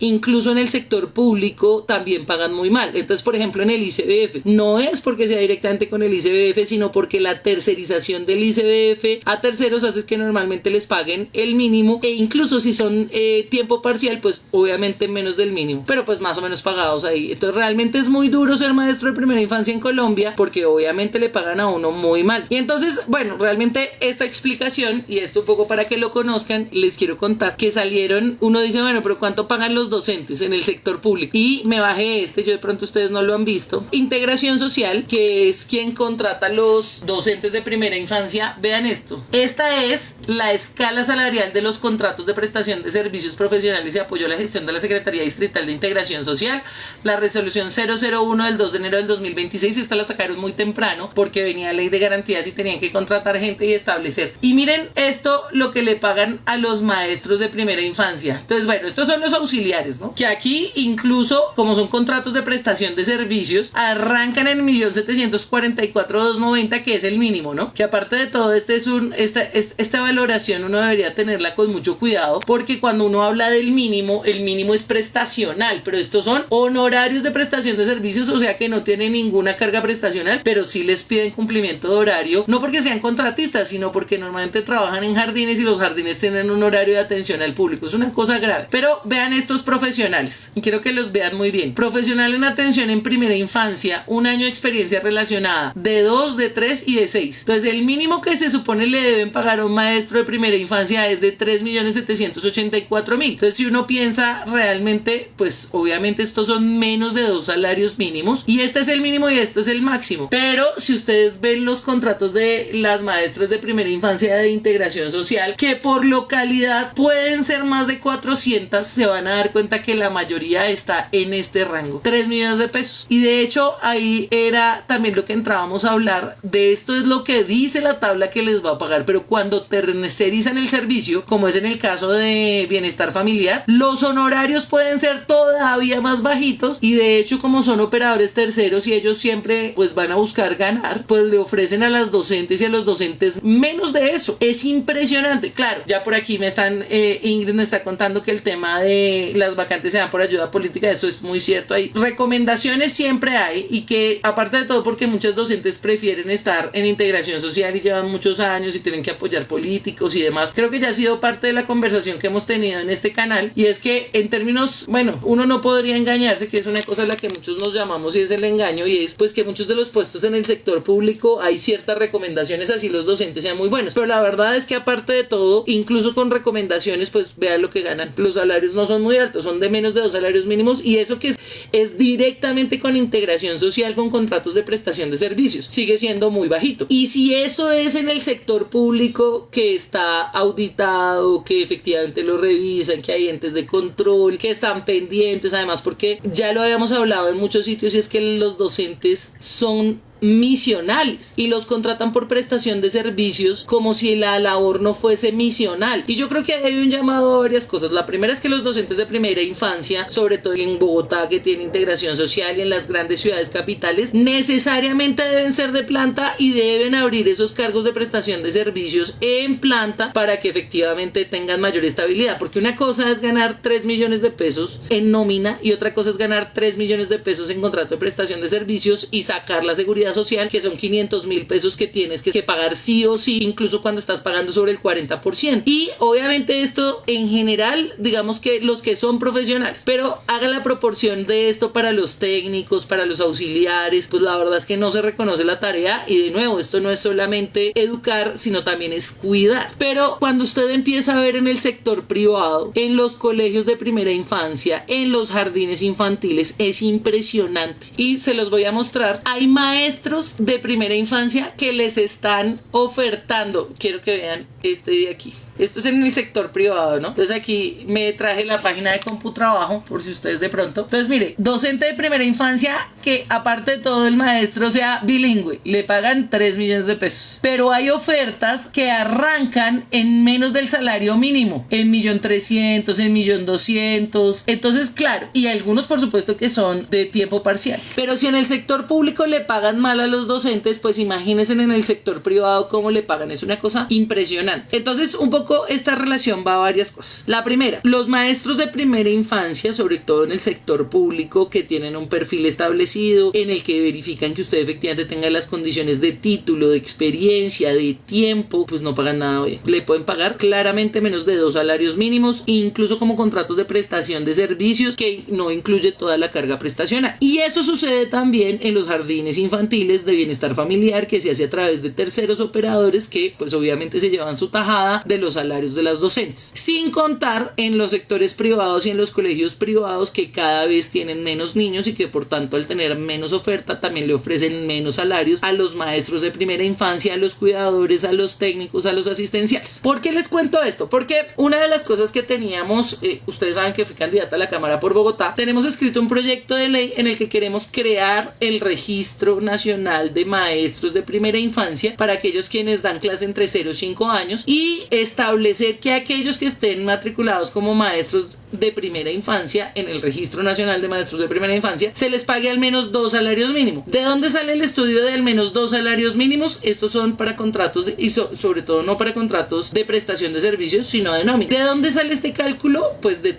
incluso en el sector público también pagan muy mal. Entonces, por ejemplo, en el ICBF, no es porque sea directamente con el ICBF, sino porque la tercerización del ICBF a terceros hace que normalmente les paguen el mínimo, e incluso si son tiempo parcial, pues obviamente menos del mínimo, pero pues más o menos pagados ahí. Entonces realmente es muy duro ser maestro de primera infancia en Colombia, porque obviamente le pagan a uno muy mal. Y entonces, bueno, realmente esta explicación, y esto un poco para que lo conozcan, les quiero contar que salieron, uno dice, bueno, pero ¿cuánto pagan los docentes en el sector público? Y me bajé yo de pronto ustedes no lo han visto. Integración Social, que es quien contrata a los docentes de primera infancia. Vean esto. Esta es la escala salarial de los contratos de prestación de servicios profesionales y apoyo a la gestión de la Secretaría Distrital de Integración Social. La resolución 001 del 2 de enero del 2026, esta la sacaron muy temprano porque venía ley de garantías y tenían que contratar gente y establecer. Y miren esto, lo que le pagan a los maestros de primera infancia. Entonces, bueno, estos son los auxiliares, ¿no? Que aquí incluso, como son contratos de prestación de servicios, arrancan en 1.744.290, que es el mínimo, ¿no? Que aparte de todo, esta valoración uno debería tenerla con mucho cuidado, porque cuando uno habla del mínimo, el mínimo es prestacional, pero estos son honorarios de prestación de servicios, o sea que no tienen ninguna carga prestacional, pero sí les piden cumplimiento de horario, no porque sean contratistas, sino porque normalmente trabajan en jardines y los jardines tienen un horario de atención al público. Es una cosa grave. Pero vean estos profesionales, y quiero que los vean muy bien. Profesional en atención en primera infancia, 1 año de experiencia relacionada, de 2, de 3 y de 6. Entonces el mínimo que se supone le deben pagar a un maestro de primera infancia es de 3.784.000. Entonces si uno piensa realmente, pues obviamente estos son menos de 2 salarios mínimos, y este es el mínimo y esto es el máximo. Pero si ustedes ven los contratos de las maestras de primera infancia de integración social, que por localidad pueden ser más de 400, se van a dar cuenta que la mayoría está en este rango, 3 millones de pesos. Y de hecho ahí era también lo que entrábamos a hablar de, esto es lo que dice la tabla que les va a pagar, pero cuando tercerizan el servicio, como es en el caso de bienestar familiar, los honorarios pueden ser todavía más bajitos, y de hecho como son operadores terceros y ellos siempre pues van a buscar ganar, pues le ofrecen a las docentes y a los docentes menos de eso. Es impresionante. Claro, ya por aquí Ingrid me está contando que el tema de las vacantes se dan por ayuda política, eso es muy cierto. Hay recomendaciones, siempre hay, y que aparte de todo porque muchos docentes prefieren estar en integración social y llevan muchos años y tienen que apoyar políticos y demás, creo que ya ha sido parte de la conversación que hemos tenido en este canal, y es que en términos, bueno, uno no podría engañarse, que es una cosa a la que muchos nos llamamos y es el engaño, y es pues que muchos de los puestos en el sector público hay ciertas recomendaciones, así los docentes sean muy buenos, pero la verdad es que aparte de todo, incluso con recomendaciones, pues vean lo que ganan. Los salarios no son muy altos, son de menos de 2 salarios mínimos, y eso que es directamente con integración social, con contratos de prestación de servicios, sigue siendo muy bajito. Y si eso es en el sector público, que está auditado, que efectivamente lo revisan, que hay entes de control, que están pendientes, además porque ya lo habíamos hablado en muchos sitios, y es que los docentes son misionales y los contratan por prestación de servicios como si la labor no fuese misional. Y yo creo que hay un llamado a varias cosas. La primera es que los docentes de primera infancia, sobre todo en Bogotá, que tiene integración social, y en las grandes ciudades capitales, necesariamente deben ser de planta y deben abrir esos cargos de prestación de servicios en planta para que efectivamente tengan mayor estabilidad, porque una cosa es ganar 3 millones de pesos en nómina y otra cosa es ganar 3 millones de pesos en contrato de prestación de servicios y sacar la seguridad social, que son 500.000 pesos que tienes que pagar sí o sí, incluso cuando estás pagando sobre el 40%. Y obviamente esto en general, digamos que los que son profesionales, pero haga la proporción de esto para los técnicos, para los auxiliares, pues la verdad es que no se reconoce la tarea. Y de nuevo, esto no es solamente educar, sino también es cuidar. Pero cuando usted empieza a ver en el sector privado, en los colegios de primera infancia, en los jardines infantiles, es impresionante, y se los voy a mostrar. Hay maestros de primera infancia que les están ofertando, quiero que vean este de aquí. Esto es en el sector privado, ¿no? Entonces aquí me traje la página de CompuTrabajo, por si ustedes de pronto. Entonces mire, docente de primera infancia que aparte de todo el maestro sea bilingüe, le pagan 3 millones de pesos. Pero hay ofertas que arrancan en menos del salario mínimo, en 1.300.000, en 1.200.000. Entonces claro, y algunos por supuesto que son de tiempo parcial. Pero si en el sector público le pagan mal a los docentes, pues imagínense en el sector privado cómo le pagan. Es una cosa impresionante. Entonces un poco poco esta relación va a varias cosas. La primera, los maestros de primera infancia, sobre todo en el sector público, que tienen un perfil establecido en el que verifican que usted efectivamente tenga las condiciones de título, de experiencia, de tiempo, pues no pagan nada bien. Le pueden pagar claramente menos de 2 salarios mínimos, incluso como contratos de prestación de servicios que no incluye toda la carga prestacional. Y eso sucede también en los jardines infantiles de bienestar familiar, que se hace a través de terceros operadores que pues obviamente se llevan su tajada de los salarios de las docentes, sin contar en los sectores privados y en los colegios privados, que cada vez tienen menos niños y que por tanto al tener menos oferta también le ofrecen menos salarios a los maestros de primera infancia, a los cuidadores, a los técnicos, a los asistenciales. ¿Por qué les cuento esto? Porque una de las cosas que teníamos, ustedes saben que fui candidata a la Cámara por Bogotá, tenemos escrito un proyecto de ley en el que queremos crear el Registro Nacional de Maestros de Primera Infancia para aquellos quienes dan clase entre 0 y 5 años, y establecer que aquellos que estén matriculados como maestros de primera infancia en el Registro Nacional de Maestros de Primera Infancia se les pague al menos 2 salarios mínimos. ¿De dónde sale el estudio de al menos 2 salarios mínimos? Estos son para contratos y sobre todo no para contratos de prestación de servicios, sino de nómina. ¿De dónde sale este cálculo? Pues de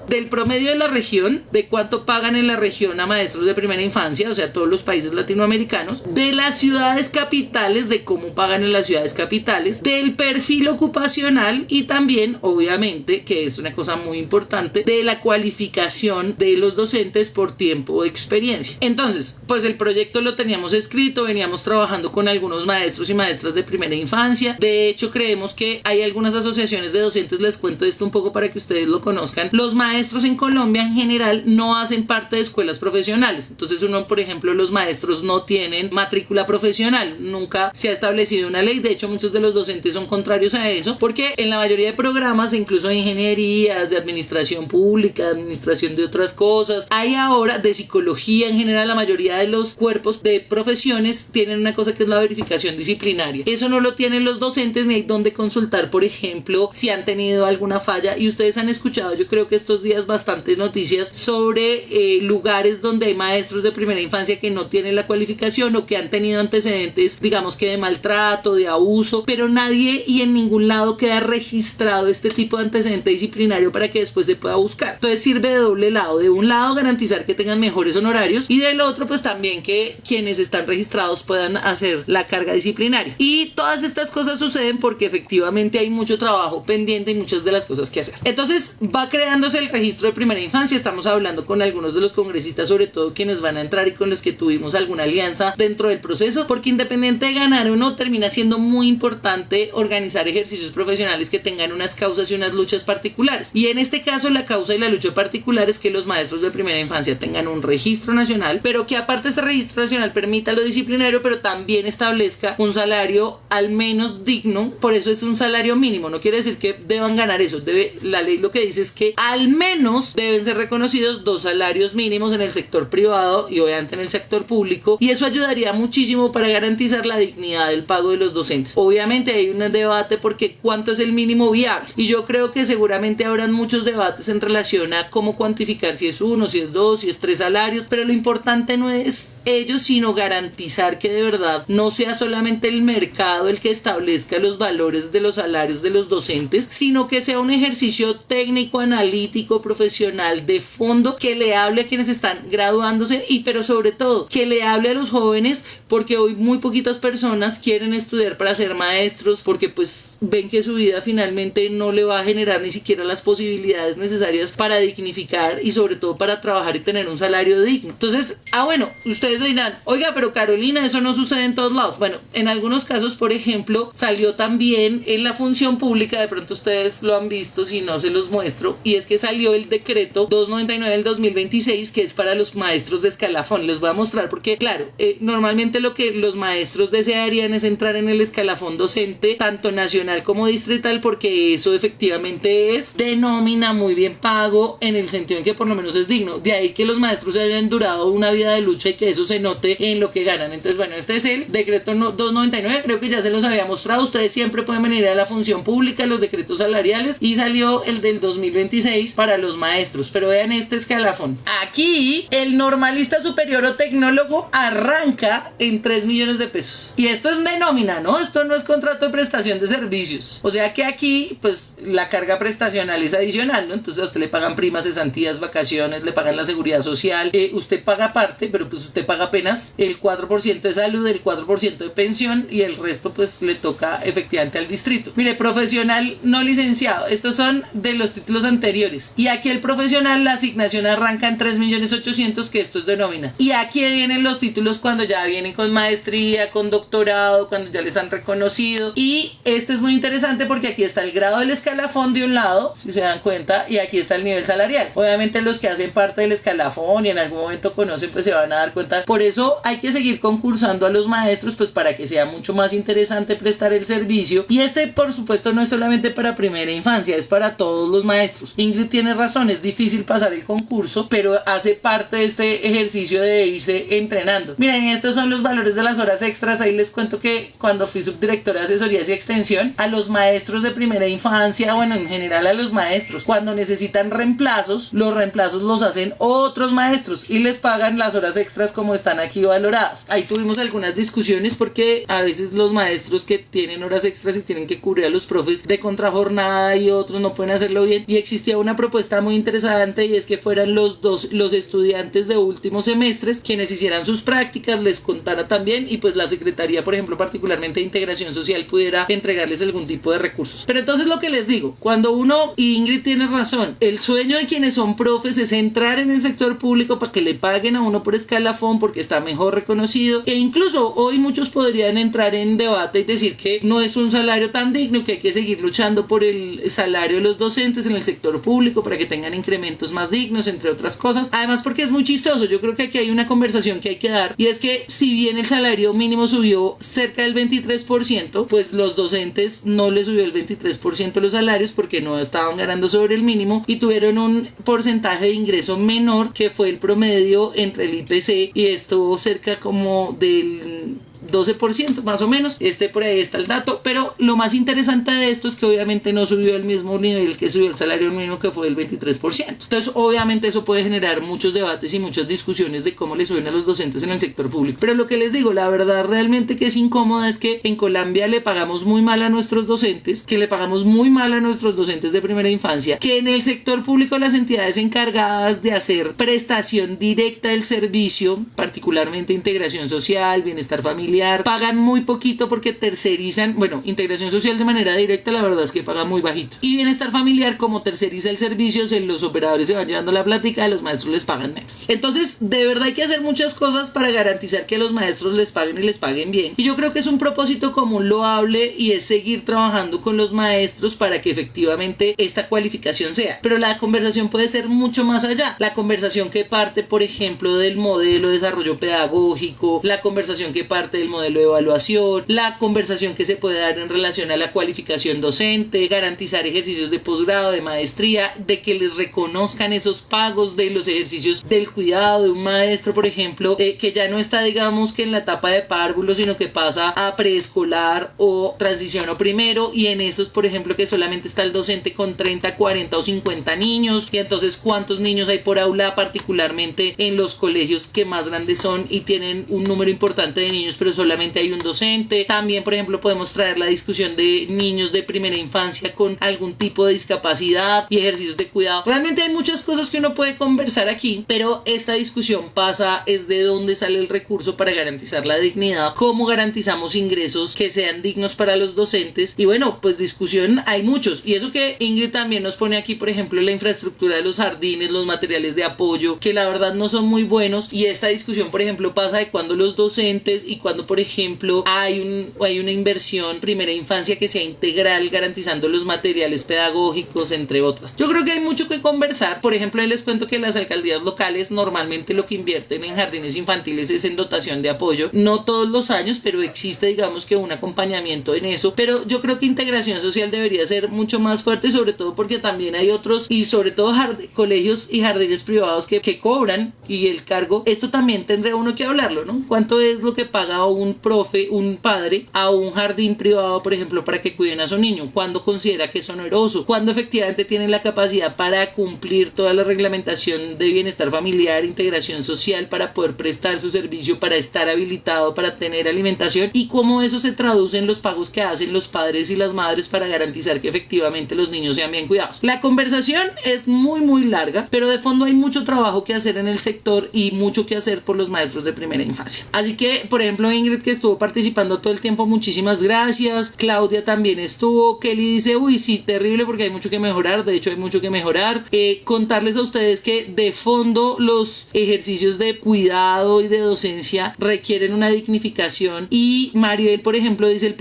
del promedio de la región, de cuánto pagan en la región a maestros de primera infancia, o sea, todos los países latinoamericanos, de las ciudades capitales, de cómo pagan en las ciudades capitales, del perfil ocupacional y también, obviamente, que es una cosa muy importante, de la cualificación de los docentes por tiempo de experiencia. Entonces, pues el proyecto lo teníamos escrito, veníamos trabajando con algunos maestros y maestras de primera infancia. De hecho, creemos que hay algunas asociaciones de docentes, les cuento esto un poco para que ustedes lo conozcan. Los maestros en Colombia en general no hacen parte de escuelas profesionales. Entonces por ejemplo, los maestros no tienen matrícula profesional. Nunca se ha establecido una ley. De hecho, muchos de los docentes son contrarios a eso, porque en la mayoría de programas, incluso de ingenierías, de administración pública, administración de otras cosas, hay ahora de psicología en general, la mayoría de los cuerpos de profesiones tienen una cosa que es la verificación disciplinaria. Eso no lo tienen los docentes, ni hay donde consultar, por ejemplo, si han tenido alguna falla. Y ustedes han escuchado, yo creo que estos días, bastantes noticias sobre lugares donde hay maestros de primera infancia que no tienen la cualificación o que han tenido antecedentes, digamos que de maltrato, de abuso, pero nadie y en ningún lado queda registrado este tipo de antecedente disciplinario para que después se pueda buscar. Entonces sirve de doble lado. De un lado, garantizar que tengan mejores honorarios, y del otro, pues también que quienes están registrados puedan hacer la carga disciplinaria. Y todas estas cosas suceden porque efectivamente hay mucho trabajo pendiente y muchas de las cosas que hacer. Entonces va creándose el registro de primera infancia. Estamos hablando con algunos de los congresistas, sobre todo quienes van a entrar y con los que tuvimos alguna alianza dentro del proceso, porque independiente de ganar o no, termina siendo muy importante organizar ejercicios profesionales que tengan unas causas y unas luchas particulares. Y en este caso, la causa y la lucha particular es que los maestros de primera infancia tengan un registro nacional, pero que aparte este registro nacional permita lo disciplinario, pero también establezca un salario al menos digno. Por eso es un salario mínimo, no quiere decir que deban ganar eso. La ley lo que dice es que al menos deben ser reconocidos 2 salarios mínimos en el sector privado y obviamente en el sector público, y eso ayudaría muchísimo para garantizar la dignidad del pago de los docentes. Obviamente hay un debate porque cuánto es el mínimo viable, y yo creo que seguramente habrán muchos debates en relación a cómo cuantificar si es 1, si es 2, si es 3 salarios, pero lo importante no es ello, sino garantizar que de verdad no sea solamente el mercado el que establezca los valores de los salarios de los docentes, sino que sea un ejercicio técnico, analítico, profesional, de fondo, que le hable a quienes están graduándose, pero sobre todo que le hable a los jóvenes, porque hoy muy poquitas personas quieren estudiar para ser maestros, porque pues ven que su vida finalmente no le va a generar ni siquiera las posibilidades necesarias para dignificar y sobre todo para trabajar y tener un salario digno. Entonces, bueno, ustedes dirán, oiga, pero Carolina, eso no sucede en todos lados. Bueno, en algunos casos, por ejemplo, salió también en la función pública, de pronto ustedes lo han visto, si no se los muestro, y es que salió el decreto 299 del 2026, que es para los maestros de escalafón. Les voy a mostrar porque, claro, normalmente lo que los maestros desearían es entrar en el escalafón docente, tanto nacional como distrital, porque eso efectivamente es de nómina, muy bien pago, en el sentido en que por lo menos es digno. De ahí que los maestros se hayan durado una vida de lucha y que eso se note en lo que ganan. Entonces, bueno, este es el decreto 299, creo que ya se los había mostrado. Ustedes siempre pueden venir a la función pública, los decretos salariales, y salió el del 2026 para los maestros. Pero vean este escalafón. Aquí el normalista superior o tecnólogo arranca en 3 millones de pesos. Y esto es de nómina, ¿no? Esto no es contrato de prestación de servicios. maestros. O sea que aquí pues la carga prestacional es adicional, ¿no? Entonces a usted le pagan primas, cesantías, vacaciones, le pagan la seguridad social, usted paga parte, pero pues usted paga apenas el 4% de salud, el 4% de pensión y el resto pues le toca efectivamente al distrito. Mire, profesional no licenciado, estos son de los títulos anteriores, y aquí el profesional, la asignación arranca en 3.800.000, que esto es de nómina, y aquí vienen los títulos cuando ya vienen con maestría, con doctorado, cuando ya les han reconocido. Y este es muy interesante porque aquí está el grado del escalafón de un lado, si se dan cuenta, y aquí está el nivel salarial. Obviamente los que hacen parte del escalafón y en algún momento conocen pues se van a dar cuenta. Por eso hay que seguir concursando a los maestros pues para que sea mucho más interesante prestar el servicio. Y este por supuesto no es solamente para primera infancia, es para todos los maestros. Ingrid tiene razón, es difícil pasar el concurso, pero hace parte de este ejercicio de irse entrenando. Miren, estos son los valores de las horas extras. Ahí les cuento que cuando fui subdirectora de asesorías y extensión, a los maestros de primera infancia, bueno, en general a los maestros, cuando necesitan reemplazos, los reemplazos los hacen otros maestros y les pagan las horas extras como están aquí valoradas. Ahí tuvimos algunas discusiones porque a veces los maestros que tienen horas extras y tienen que cubrir a los profes de contrajornada y otros no pueden hacerlo bien, y existía una propuesta muy interesante, y es que fueran los estudiantes de últimos semestres quienes hicieran sus prácticas, les contara también, y pues la secretaría, por ejemplo, particularmente de integración social, pudiera entregarles algún tipo de recursos. Pero entonces lo que les digo, cuando uno, y Ingrid tiene razón, el sueño de quienes son profes es entrar en el sector público para que le paguen a uno por escalafón porque está mejor reconocido, e incluso hoy muchos podrían entrar en debate y decir que no es un salario tan digno, que hay que seguir luchando por el salario de los docentes en el sector público para que tengan incrementos más dignos, entre otras cosas. Además porque es muy chistoso, yo creo que aquí hay una conversación que hay que dar, y es que si bien el salario mínimo subió cerca del 23%, pues los docentes no les subió el 23% los salarios porque no estaban ganando sobre el mínimo y tuvieron un porcentaje de ingreso menor que fue el promedio entre el IPC, y esto cerca como del 12% más o menos. Por ahí está el dato, pero lo más interesante de esto es que obviamente no subió al mismo nivel que subió el salario mínimo, que fue el 23%. Entonces obviamente eso puede generar muchos debates y muchas discusiones de cómo le suben a los docentes en el sector público. Pero lo que les digo, la verdad realmente que es incómoda es que en Colombia le pagamos muy mal a nuestros docentes, que le pagamos muy mal a nuestros docentes de primera infancia, que en el sector público las entidades encargadas de hacer prestación directa del servicio, particularmente integración social, bienestar familiar, pagan muy poquito porque tercerizan. Bueno, integración social de manera directa la verdad es que paga muy bajito, y bienestar familiar, como terceriza el servicio, los operadores se van llevando la plática, a los maestros les pagan menos. Entonces de verdad hay que hacer muchas cosas para garantizar que a los maestros les paguen y les paguen bien, y yo creo que es un propósito común loable, y es seguir trabajando con los maestros para que efectivamente esta cualificación sea. Pero la conversación puede ser mucho más allá, la conversación que parte por ejemplo del modelo de desarrollo pedagógico, la conversación que parte del modelo de evaluación, la conversación que se puede dar en relación a la cualificación docente, garantizar ejercicios de posgrado, de maestría, de que les reconozcan esos pagos de los ejercicios del cuidado de un maestro, por ejemplo, que ya no está digamos que en la etapa de párvulo, sino que pasa a preescolar o transición o primero, y en esos por ejemplo que solamente está el docente con 30, 40 o 50 niños, y entonces cuántos niños hay por aula, particularmente en los colegios que más grandes son y tienen un número importante de niños pero solamente hay un docente. También por ejemplo podemos traer la discusión de niños de primera infancia con algún tipo de discapacidad y ejercicios de cuidado. Realmente hay muchas cosas que uno puede conversar aquí, pero esta discusión pasa es de dónde sale el recurso para garantizar la dignidad, cómo garantizamos ingresos que sean dignos para los docentes. Y bueno, pues discusión hay muchos, y eso que Ingrid también nos pone aquí, por ejemplo la infraestructura de los jardines, los materiales de apoyo, que la verdad no son muy buenos, y esta discusión por ejemplo pasa de cuando los docentes y cuando por ejemplo hay una inversión primera infancia que sea integral, garantizando los materiales pedagógicos, entre otras. Yo creo que hay mucho que conversar. Por ejemplo, les cuento que las alcaldías locales normalmente lo que invierten en jardines infantiles es en dotación de apoyo, no todos los años, pero existe digamos que un acompañamiento en eso. Pero yo creo que integración social debería ser mucho más fuerte, sobre todo porque también hay otros, y sobre todo colegios y jardines privados que cobran, y el cargo, esto también tendría uno que hablarlo, ¿no? ¿Cuánto es lo que paga un profe, un padre, a un jardín privado, por ejemplo, para que cuiden a su niño? ¿Cuándo considera que es oneroso? ¿Cuándo efectivamente tienen la capacidad para cumplir toda la reglamentación de bienestar familiar, integración social, para poder prestar su servicio, para estar habilitado, para tener alimentación? Y cómo eso se traduce en los pagos que hacen los padres y las madres para garantizar que efectivamente los niños sean bien cuidados. La conversación es muy larga, pero de fondo hay mucho trabajo que hacer en el sector y mucho que hacer por los maestros de primera infancia. Así que, por ejemplo, Ingrid, que estuvo participando todo el tiempo, muchísimas gracias. Claudia también estuvo. Kelly dice, uy, sí, terrible, porque hay mucho que mejorar. De hecho, hay mucho que mejorar. Contarles a ustedes que de fondo los ejercicios de cuidado y de docencia requieren una dignificación. Y Mariel, por ejemplo, dice,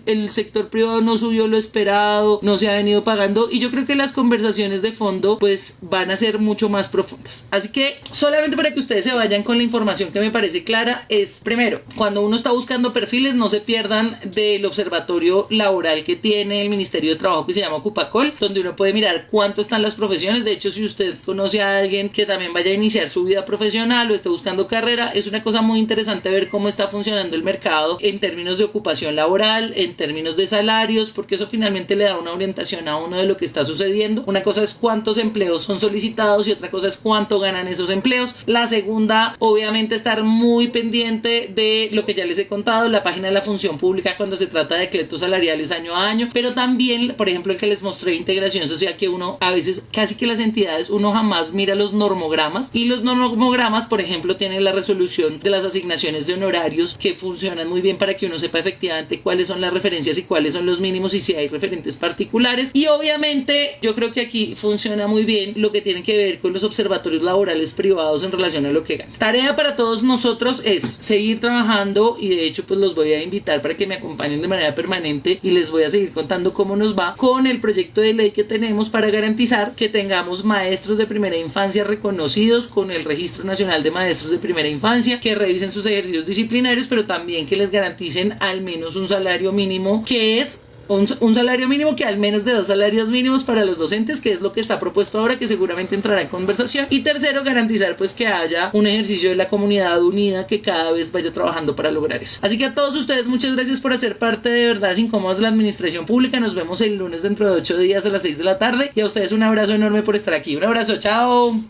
el sector privado no subió lo esperado, no se ha venido pagando, y yo creo que las conversaciones de fondo pues van a ser mucho más profundas. Así que solamente para que ustedes se vayan con la información que me parece clara, es primero, cuando uno está buscando perfiles, no se pierdan del observatorio laboral que tiene el Ministerio de Trabajo, que se llama Ocupacol, donde uno puede mirar cuánto están las profesiones. De hecho, si usted conoce a alguien que también vaya a iniciar su vida profesional o esté buscando carrera, es una cosa muy interesante ver cómo está funcionando el mercado en términos de ocupación laboral, en términos de salarios, porque eso finalmente le da una orientación a uno de lo que está sucediendo. Una cosa es cuántos empleos son solicitados y otra cosa es cuánto ganan esos empleos. La segunda, obviamente, estar muy pendiente de lo que ya les he contado, la página de la función pública cuando se trata de decretos salariales año a año, pero también, por ejemplo, el que les mostré, integración social, que uno a veces, casi que las entidades, uno jamás mira los normogramas, y los normogramas, por ejemplo, tienen la resolución de las asignaciones de honorarios que funcionan muy bien para que uno sepa efectivamente cuáles son las referencias y cuáles son los mínimos y si hay referentes particulares. Y obviamente yo creo que aquí funciona muy bien lo que tiene que ver con los observatorios laborales privados en relación a lo que ganan. Tarea para todos nosotros es seguir trabajando, y de hecho pues los voy a invitar para que me acompañen de manera permanente, y les voy a seguir contando cómo nos va con el proyecto de ley que tenemos para garantizar que tengamos maestros de primera infancia reconocidos con el Registro Nacional de Maestros de Primera Infancia, que revisen sus ejercicios disciplinarios, pero también que les garanticen al menos un salario mínimo, que es un salario mínimo que al menos de 2 salarios mínimos para los docentes, que es lo que está propuesto ahora, que seguramente entrará en conversación. Y tercero, garantizar pues que haya un ejercicio de la comunidad unida que cada vez vaya trabajando para lograr eso. Así que a todos ustedes, muchas gracias por hacer parte de Verdades Incómodas de la Administración Pública. Nos vemos el lunes dentro de 8 días a las 6 de la tarde, y a ustedes un abrazo enorme por estar aquí. Un abrazo, chao.